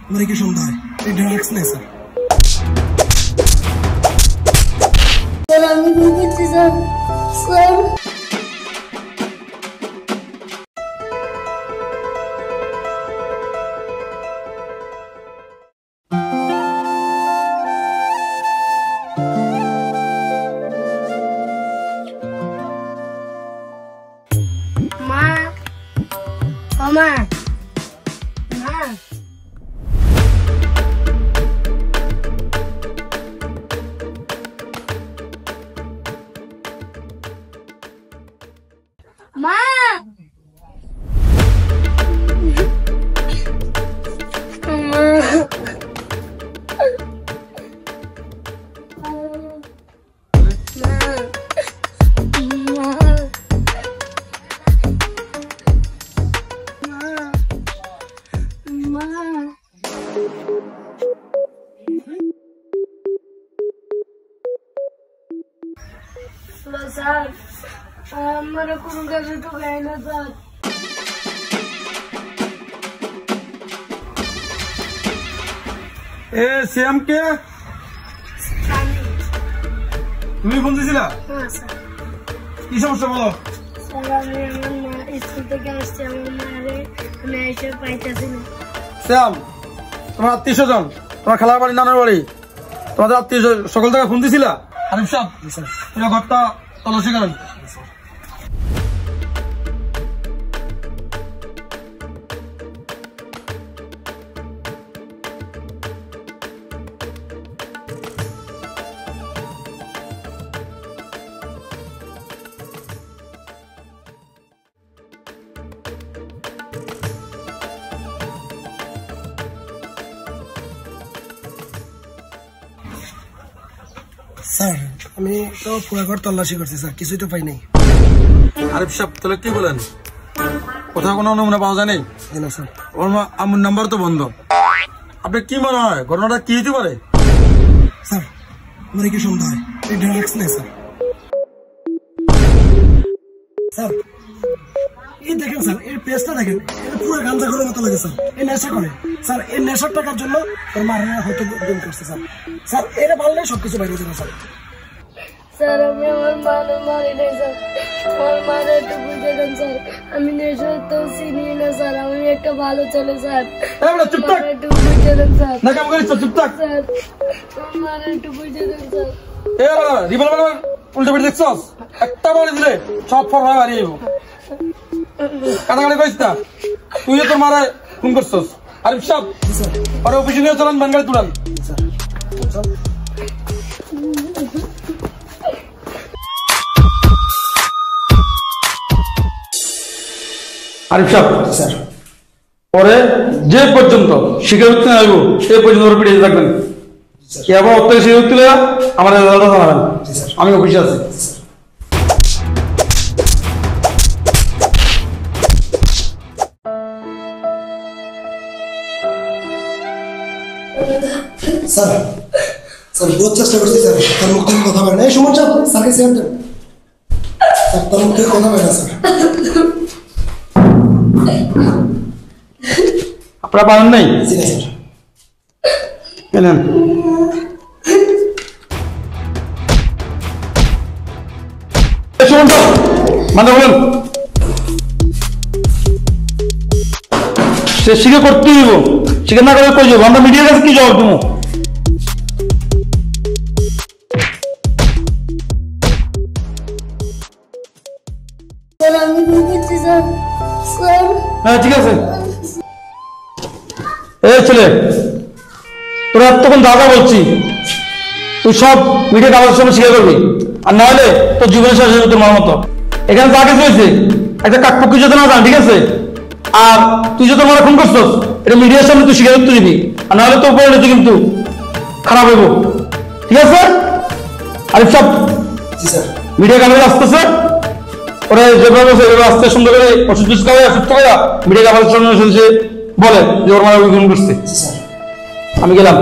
मेरे की सन्ध्या এই ড্রাগস নেই স্যার স্যার আমি ভুল করছি স্যার স্যার মা মা মা মা सर मेरे को कैसे तो गए ना सर এ শ্যাম কে তুমি ফোন দিছিলা हाँ सर কি সমস্যা বলো सर আমি আমার মা স্কুল থেকে আসছে আমার মারে আমি এসে পাইতেছি না শ্যাম তোমার আত্মীয় স্বজন তোমার খালার বাড়ি নানার বাড়ি তোমাদের আত্মীয় সকল থেকে ফোন দিছিলা আরিফ সাহেব পুরো ঘরটা তল্লাশি করেন স্যার আমি তো পুরো ঘর তল্লাশি করছি স্যার কিছুই তো পাই নাই আরিফ সাহেব তাহলে কি বলেন কোথাও কোনো নমুনা পাওয়া যায়নি না স্যার ওর আমার নাম্বার তো বন্ধ আপনি কি মনে হয় ঘটনাটা কি হতে পারে স্যার मेरे की सन्ध्या এই ড্রাগস নেই স্যার স্যার এই দেখেন স্যার এর পেজটা দেখেন এটা পুরো গাঁজা করে মতো লাগে স্যার এই নেশা করে স্যার এই নেশার টাকার জন্য ওর মারা হয়তো গুম করছে স্যার স্যার এরা পারলে সবকিছু বাইরে যাবে স্যার স্যার আমি আমার মারে মারি নাই স্যার আমার মারে একটু বুঝে দেন স্যার আমি নেশা তো চিনি না স্যার আমি একটা ভালো ছেলে স্যার চুপ থাক একটু বুঝে দেন স্যার না কাম করিস চুপ থাক স্যার আমার মারে একটু বুঝে দেন স্যার এ রিভলভার উল্টে পেটে দেখছস একটা বলে দিলে সব ফরফর হারিয়ে যাবো কাটাকাটি করিস না তুইও তোর মারে ফোন করছস আরিফ সাহেব আর অফিসে নিয়ে চলেন বাঙ্গালি তুলান আরিফ সাহেব স্যার পরে যে পর্যন্ত শিখে উঠতে আসবো সে পর্যন্ত ওর পিড়িয়ে থাকবেন কি আবার অত্যাচার শিখে উঠতে আমার জানাবেন আমি অফিসে আছি স্যার স্যার বহুত চেষ্টা করছি স্যার তার মুখ থেকে কথা বলে না এই সুমন সাহেব স্যারকে স্যার দেন স্যার তার মুখ থেকে কথা বলে না স্যার আপনারা পারেন নাই জি না স্যার এলেন মানে বলেন সে শিখে করতেই দিব শিখে না করে কই যাবো আমরা মিডিয়ার কাছে কি জবাব দেবো স্যার আমি ভুল করছি স্যার স্যার হ্যাঁ ঠিক আছে এই ছেলে তোরা তখন দাদা বলছি তুই সব মিডিয়া কাগজের সঙ্গে স্বীকার করবি আর না হলে তোর জীবনের শেষ হয়ে তোর মার মতো এখানে যা কিছু হয়েছে একটা কাকপক্ষী যাতে না জান ঠিক আছে আর তুই যে তোমার ফোন করছস এটা মিডিয়ার সামনে তুই স্বীকার করতে দিবি আর না হলে তোর পরিণতি কিন্তু খারাপ হইব ঠিক আছে আরিফ সাহেব জি স্যার মিডিয়া কাগজ আসতেছে ওরা যেভাবে আসতে সুন্দর করে ওষুধ টুষুধ খাওয়া সুস্থ করে মিডিয়া কাগজের সঙ্গে বলে যে ওর মারা করছে জি স্যার আমি গেলাম